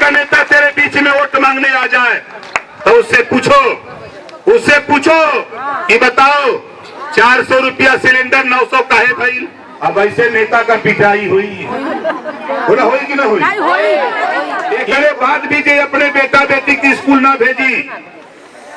का नेता तेरे बीच में वोट मांगने आ जाए तो उससे पूछो कि बताओ 400 रुपया सिलेंडर 900 का है भाई। अब ऐसे नेता का पिटाई हुई बोला हुई कि ना हुई? एक बात भी जे अपने बेटा बेटी की स्कूल ना भेजी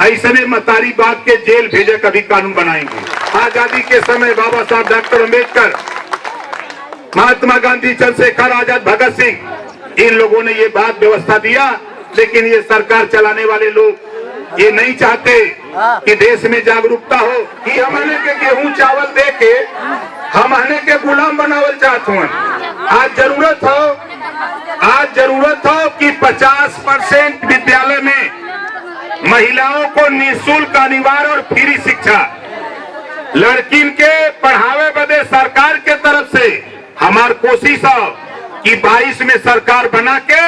ऐसे ने मतारी बात के जेल भेजे कभी कानून बनाएंगे। आजादी के समय बाबा साहब डॉक्टर अम्बेडकर, महात्मा गांधी, चंद्रशेखर आजाद, भगत सिंह, इन लोगों ने ये बात व्यवस्था दिया। लेकिन ये सरकार चलाने वाले लोग ये नहीं चाहते कि देश में जागरूकता हो कि हमने के गेहूं चावल दे के हमने के गुलाम बनावल चाहते हैं। आज जरूरत हो कि 50% विद्यालय में महिलाओं को निःशुल्क, अनिवार्य और फ्री शिक्षा, लड़किन के पढ़ावे बदे सरकार के तरफ से हमार कोशिश हो कि 22 में सरकार बना के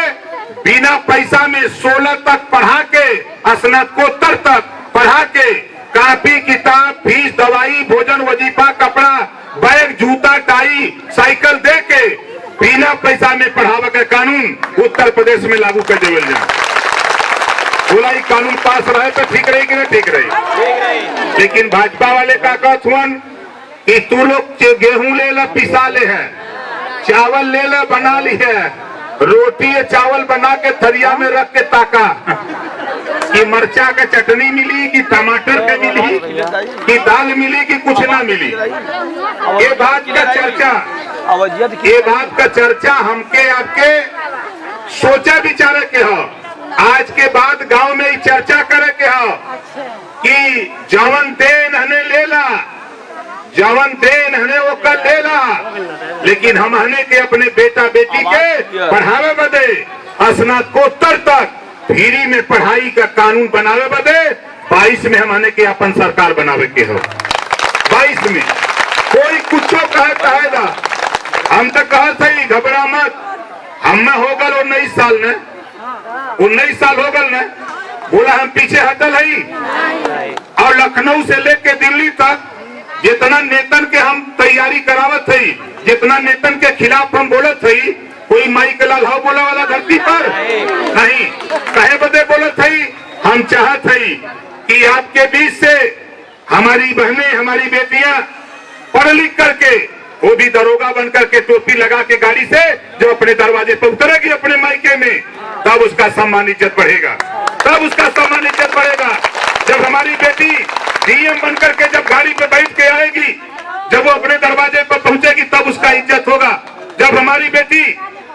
बिना पैसा में 16 तक पढ़ा के, स्नातकोत्तर तक पढ़ा के, कापी किताब, फीस, दवाई, भोजन, वजीफा, कपड़ा, बैग, जूता, टाई, साइकिल दे के बिना पैसा में पढ़ावे का कानून उत्तर प्रदेश में लागू कर देवल जाए। बोला ये कानून पास रहे तो ठीक रही कि नहीं ठीक रही? लेकिन भाजपा वाले का कहत हुआ कि तू लोग गेहूं ले ला, पिसा ले है, चावल ले ला, बना ली है, रोटी या चावल बना के थरिया में रख के ताका कि मरचा का चटनी मिली कि टमाटर के मिली कि दाल मिली कि कुछ ना मिली। ये बात का चर्चा हमके आपके सोचा विचारे के हो। आज के बाद गांव में ही चर्चा करे के हो कि जवन देन हने लेला, जवन देन हने वो कर लेला, लेकिन हम हने के अपने बेटा बेटी के पढ़ावे बदे, स्नातकोत्तर तक फ्री में पढ़ाई का कानून बनावे बदे 22 में हम हने के अपन सरकार बनावे के हो। 22 में कोई कुछ कहेगा, हम तो कहा सही घबरा मत, हम होगल 19 साल में, 19 साल हो गल न, बोला हम पीछे हटल है। और लखनऊ से लेके दिल्ली तक जितना नेतन के हम तैयारी करावत है, जितना नेतन के खिलाफ हम बोलत है, कोई माई के लाल हाव बोला वाला धरती पर नहीं। कहे बदे बोलत है, हम चाहत है कि आपके बीच से हमारी बहनें, हमारी बेटियां पढ़ लिख करके वो भी दरोगा बन करके टोपी लगा के गाड़ी से जो अपने दरवाजे पर उतरेगी अपने मायके में, तब उसका सम्मान इज्जत बढ़ेगा, तब उसका सम्मान इज्जत बढ़ेगा। जब हमारी बेटी डीएम बन करके जब गाड़ी पे बैठ के आएगी, जब वो अपने दरवाजे पर पहुंचेगी, तब उसका इज्जत होगा। जब हमारी बेटी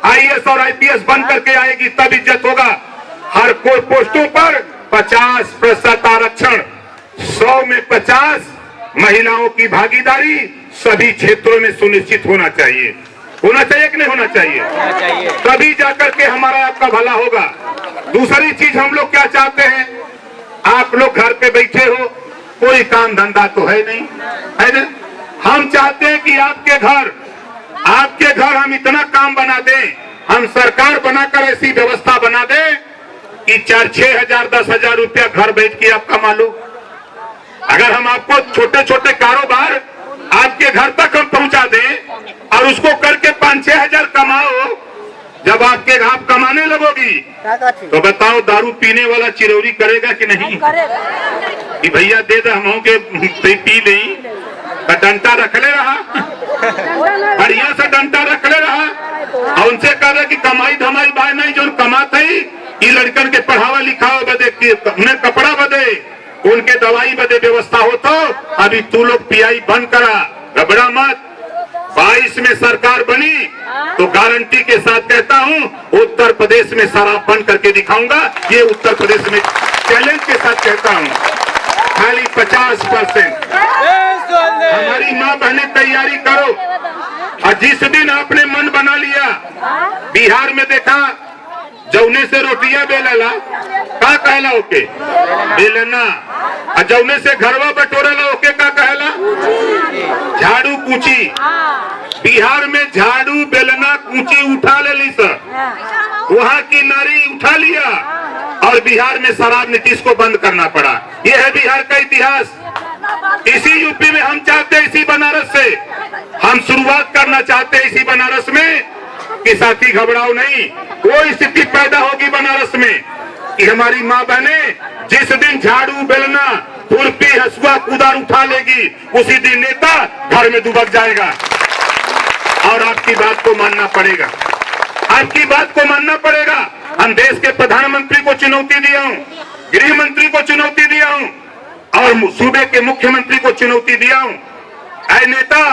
आईएएस और आईपीएस बन करके आएगी, तब इज्जत होगा। हर कोई पोस्टों पर 50% आरक्षण, 100 में 50 महिलाओं की भागीदारी सभी क्षेत्रों में सुनिश्चित होना चाहिए। होना चाहिए कि नहीं होना चाहिए? तभी जाकर के हमारा आपका भला होगा। दूसरी चीज हम लोग क्या चाहते हैं, आप लोग घर पे बैठे हो, कोई काम धंधा तो है नहीं, है ना? हम चाहते हैं कि आपके घर हम इतना काम बना दें, हम सरकार बनाकर ऐसी व्यवस्था बना दें कि 4-6 हजार 10 हजार रुपया घर बैठ के आप कमा लो। अगर हम आपको छोटे छोटे कारोबार आपके घर तक हम पहुंचा दें और उसको करके 5-6 हजार कमाओ, जब आप कमाने लगोगी तो बताओ दारू पीने वाला चिरौरी करेगा कि नहीं? कि भैया दे दे हम के पी नहीं, डंटा रख ले रहा, बढ़िया से डंटा रख ले रहा, और उनसे कह रहे कि कमाई धमाई बाय नहीं, जो कमाते ही ये लड़कन के पढ़ावा लिखावा बदे, उन्हें कपड़ा बदे, उनके दवाई बदे व्यवस्था हो। तो अभी तू लोग पीआई बंद करा, घबरा मत। 22 में सरकार बनी तो गारंटी के साथ कहता हूं उत्तर प्रदेश में शराब बंद करके दिखाऊंगा। ये उत्तर प्रदेश में चैलेंज के साथ कहता हूं। खाली 50% हमारी माँ बहनें तैयारी करो। और जिस दिन आपने मन बना लिया, बिहार में देखा जौने से रोटियां बेलला का कहला ओके बेलना, और जौने से घरवा बटोरला ओके का कहला झाड़ू कूची। बिहार में झाड़ू बेलना कूची उठा ले ली सर, वहाँ की नारी उठा लिया, और बिहार में शराब नीतीश को बंद करना पड़ा। यह है बिहार का इतिहास। इसी यूपी में हम चाहते हैं, इसी बनारस से हम शुरुआत करना चाहते हैं, इसी बनारस में कि साथी घबराओ नहीं, कोई स्थिति पैदा होगी में कि हमारी माँ बहने जिस दिन झाड़ू बेलना खुरपी हसुआ कुदार उठा लेगी उसी दिन नेता घर में दुबक जाएगा। और आपकी बात को मानना पड़ेगा, आपकी बात को मानना पड़ेगा। हम देश के प्रधानमंत्री को चुनौती दिया हूं, गृह मंत्री को चुनौती दिया हूं और सूबे के मुख्यमंत्री को चुनौती दिया हूं। ऐ नेता,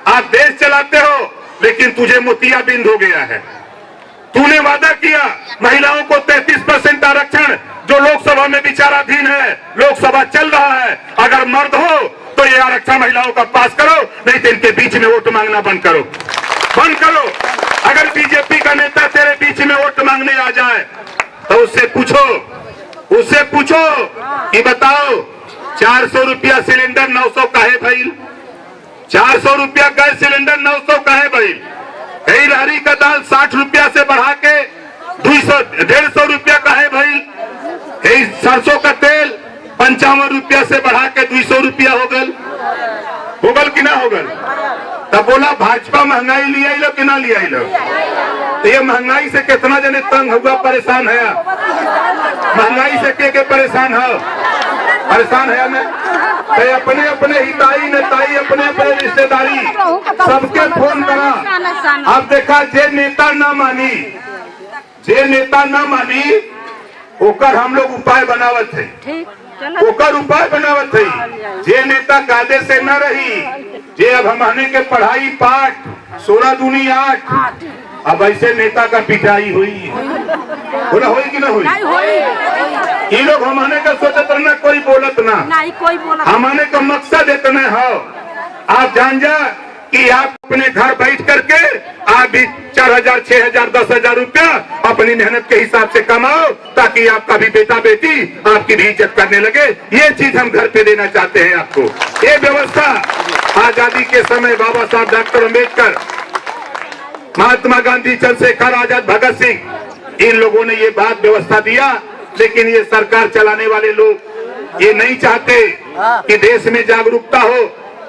आप देश चलाते हो लेकिन तुझे मोतियाबिंद हो गया है। तूने वादा किया महिलाओं को 33% आरक्षण जो लोकसभा में विचाराधीन है, लोकसभा चल रहा है। अगर मर्द हो तो ये आरक्षण महिलाओं का पास करो, नहीं तो इनके बीच में वोट मांगना बंद करो, बंद करो। अगर बीजेपी का नेता तेरे बीच में वोट मांगने आ जाए तो उससे पूछो कि बताओ 400 रुपया सिलेंडर 900 का है भाई, 400 रुपया गैस सिलेंडर 900 का है भाई। कई रारी का दाल 60 रुपया से बढ़ा के 150 रुपया का है भाई। कई सरसों का तेल 55 रुपया से बढ़ा के 200 रुपया हो गल कि ना हो गल। तब बोला भाजपा महंगाई लिया लो कि ना लिया लो। तो ये महंगाई से कितना जने तंग हुआ, परेशान है। महंगाई से के परेशान है मैं तो अपने अपने हिताई नेताई अपने अपने रिश्तेदारी सबके फोन करा। अब देखा जे नेता ना मानी ओकर हम लोग उपाय बनावत है, ओकर उपाय बनावत है। जे नेता कायदे से न रही, जे अब हमने के पढ़ाई पाठ 16 दूनी 8, अब ऐसे नेता का पिटाई हुई। बोला हुई कि ना हुई? ये लोग हमारे का सोचत रहना, कोई बोलत ना, हमारे का मकसद इतना है आप जान जा कि आप अपने घर बैठ करके आप भी 4000, 6000, 10,000 रुपया अपनी मेहनत के हिसाब से कमाओ ताकि आपका भी बेटा बेटी आपकी भी इज्जत करने लगे। ये चीज हम घर पे देना चाहते हैं आपको। ये व्यवस्था आजादी के समय बाबा साहब डॉक्टर अम्बेडकर, महात्मा गांधी, चंद्रशेखर आजाद, भगत सिंह, इन लोगों ने ये बात व्यवस्था दिया। लेकिन ये सरकार चलाने वाले लोग ये नहीं चाहते कि देश में जागरूकता हो,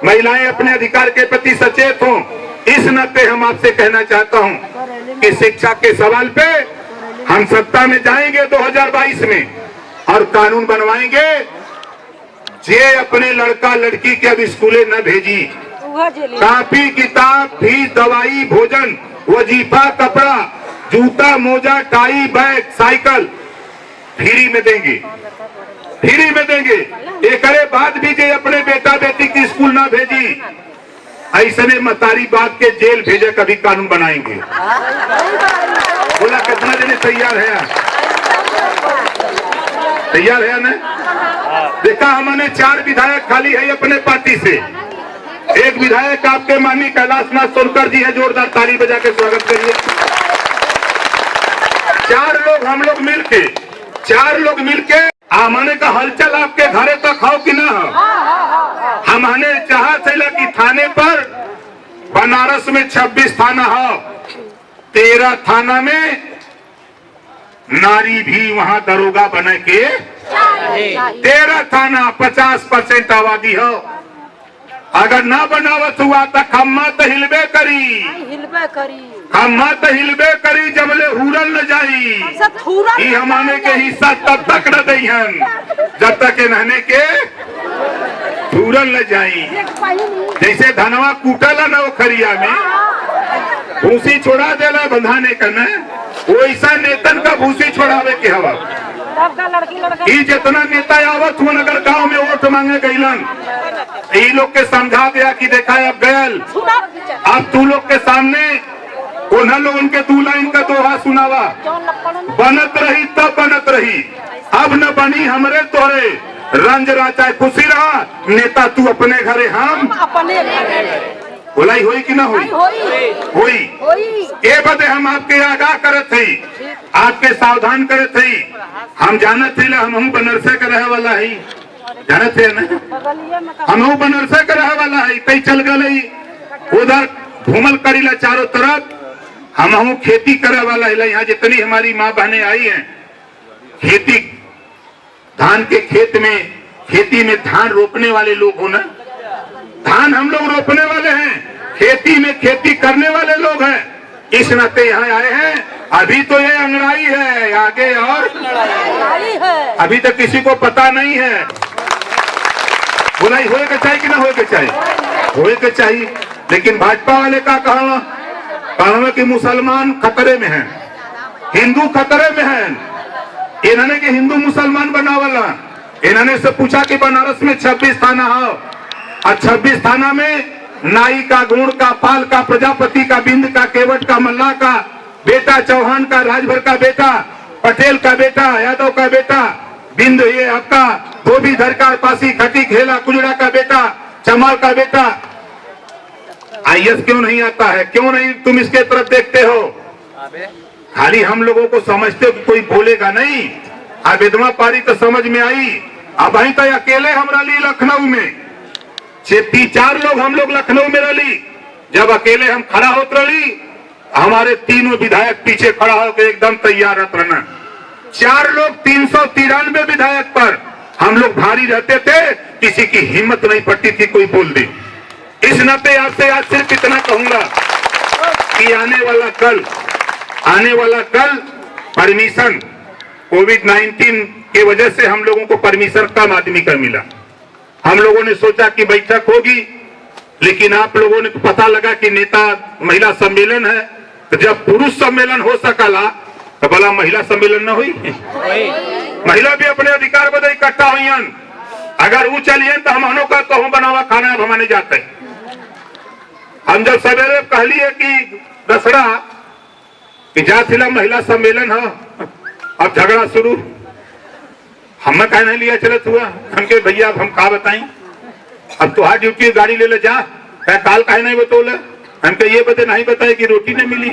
महिलाएं अपने अधिकार के प्रति सचेत हों। इस नाते हम आपसे कहना चाहता हूं कि शिक्षा के सवाल पे हम सत्ता में जाएंगे 2022 में और कानून बनवाएंगे। जे अपने लड़का लड़की के अब स्कूले न भेजी, कापी किताब फीस दवाई भोजन वजीफा कपड़ा जूता मोजा टाई बैग साइकिल फ्री में देंगे, फ्री में देंगे। एक बाद भी जे अपने बेटा बेटी की स्कूल ना भेजी, ऐसे मतारी बात के जेल भेजे कभी कानून बनाएंगे। बोला कितना जने तैयार है? तैयार है ना? देखा हमने 4 विधायक खाली है अपने पार्टी से। एक विधायक आपके माननीय कैलाशनाथ सोनकर जी है, जोरदार ताली बजा के स्वागत करिए। 4 लोग हम लोग मिलके, 4 लोग मिलके हमने का हलचल आपके घरे तक हो कि ना हो। हमने चाहा चला कि थाने पर बनारस में 26 थाना हो, 13 थाना में नारी भी वहां दरोगा बने के 13 थाना 50% आबादी हो। अगर ना बनावत हुआ तो खम्मा तो हिलबे करी, खम्मा तो हिलबे करी जबले हुरल न जाई। हमारे के हिस्सा तब तक न दई हम जब तक नहने के हुरल न जाई। जैसे धनवा कूटला न खरिया में भूसी छोड़ा देला बंधाने का न, वैसा नेतन का भूसी छोड़ावे के हवा। जितना नेता आवत हुआ अगर गांव में वोट मांगे गईलन, ये लोग के समझा दिया कि देखा अब गयल, अब तू लोग के सामने उन्हें लोग उनके 2 लाइन का दोहा सुनावा। बनत रही तब बनत रही, अब न बनी हमरे तोरे, रंज राचा खुशी रहा, नेता तू अपने घरे हम अपने। बोलाई होई कि ना होई? होई। ये बदे हम आपके आगाह करत थी, आपके सावधान करत थी। हम जानत थे हम बनारस के रहे वाला है, जानत थे ना, हम बनारस के रहे वाला है। कई चल गई उधर घूमल करीला चारों तरफ, हम खेती करे वाला है। यहाँ जितनी हमारी माँ बहनें आई हैं, खेती धान के खेत में, खेती में धान रोपने वाले लोग हो ना, धान हम लोग रोपने वाले हैं, खेती में खेती करने वाले लोग हैं। इस नाते यहाँ आए हैं। अभी तो ये अंगड़ाई है, आगे और अभी तक किसी को पता नहीं है। बुलाई होए के चाहिए कि ना होए के चाहिए? होए के चाहिए। लेकिन भाजपा वाले का कहना कि मुसलमान खतरे में हैं, हिंदू खतरे में हैं। इन्होंने कि हिंदू मुसलमान बनावला। इन्होंने से पूछा कि बनारस में 26 थाना हो और 26 थाना में नाई का, गुण का, पाल का, प्रजापति का, बिंद का, केवट का, मल्ला का बेटा, चौहान का, राजभर का बेटा, पटेल का बेटा, यादव का बेटा, बिंद ये आपका धोबीधर का, पासी, खटी, खेला, कुजड़ा का बेटा, चमार का बेटा। आईएस क्यों नहीं आता है? क्यों नहीं तुम इसके तरफ देखते हो? खाली हम लोगों को समझते हो कि कोई बोलेगा नहीं। आवेदमा पारी तो समझ में आई। अब वहीं तो अकेले हम रही लखनऊ में 4 लोग हम लोग लखनऊ में रही। जब अकेले हम खड़ा होते रही, हमारे तीनों विधायक पीछे खड़ा होकर एकदम तैयार रहना। 4 लोग 393 विधायक पर हम लोग भारी रहते थे, किसी की हिम्मत नहीं पड़ती थी कोई बोल दे। इस नाते आपसे आज सिर्फ इतना कहूंगा कि आने वाला कल परमिशन कोविड-19 के वजह से हम लोगों को परमिशन कम आदमी का मिला। हम लोगों ने सोचा कि बैठक होगी, लेकिन आप लोगों ने पता लगा कि नेता महिला सम्मेलन है, तो जब पुरुष सम्मेलन हो सकला तो भला महिला सम्मेलन न हुई? महिला भी अपने अधिकार बदे इकट्ठा हुई। अगर वो चलिए तो हम का कहूं बनावा खाना अब हमारे जाते। हम जब सवेरे कहलिए कि दसरा कि जातिला महिला सम्मेलन है, अब झगड़ा शुरू। हम कह नहीं लिया चलत हुआ। हमके भैया अब हम का बताएं, अब तुहार ड्यूटी गाड़ी ले ले जा, काल कहे नहीं बतौल। हमके ये बता नहीं बताए कि रोटी नहीं मिली।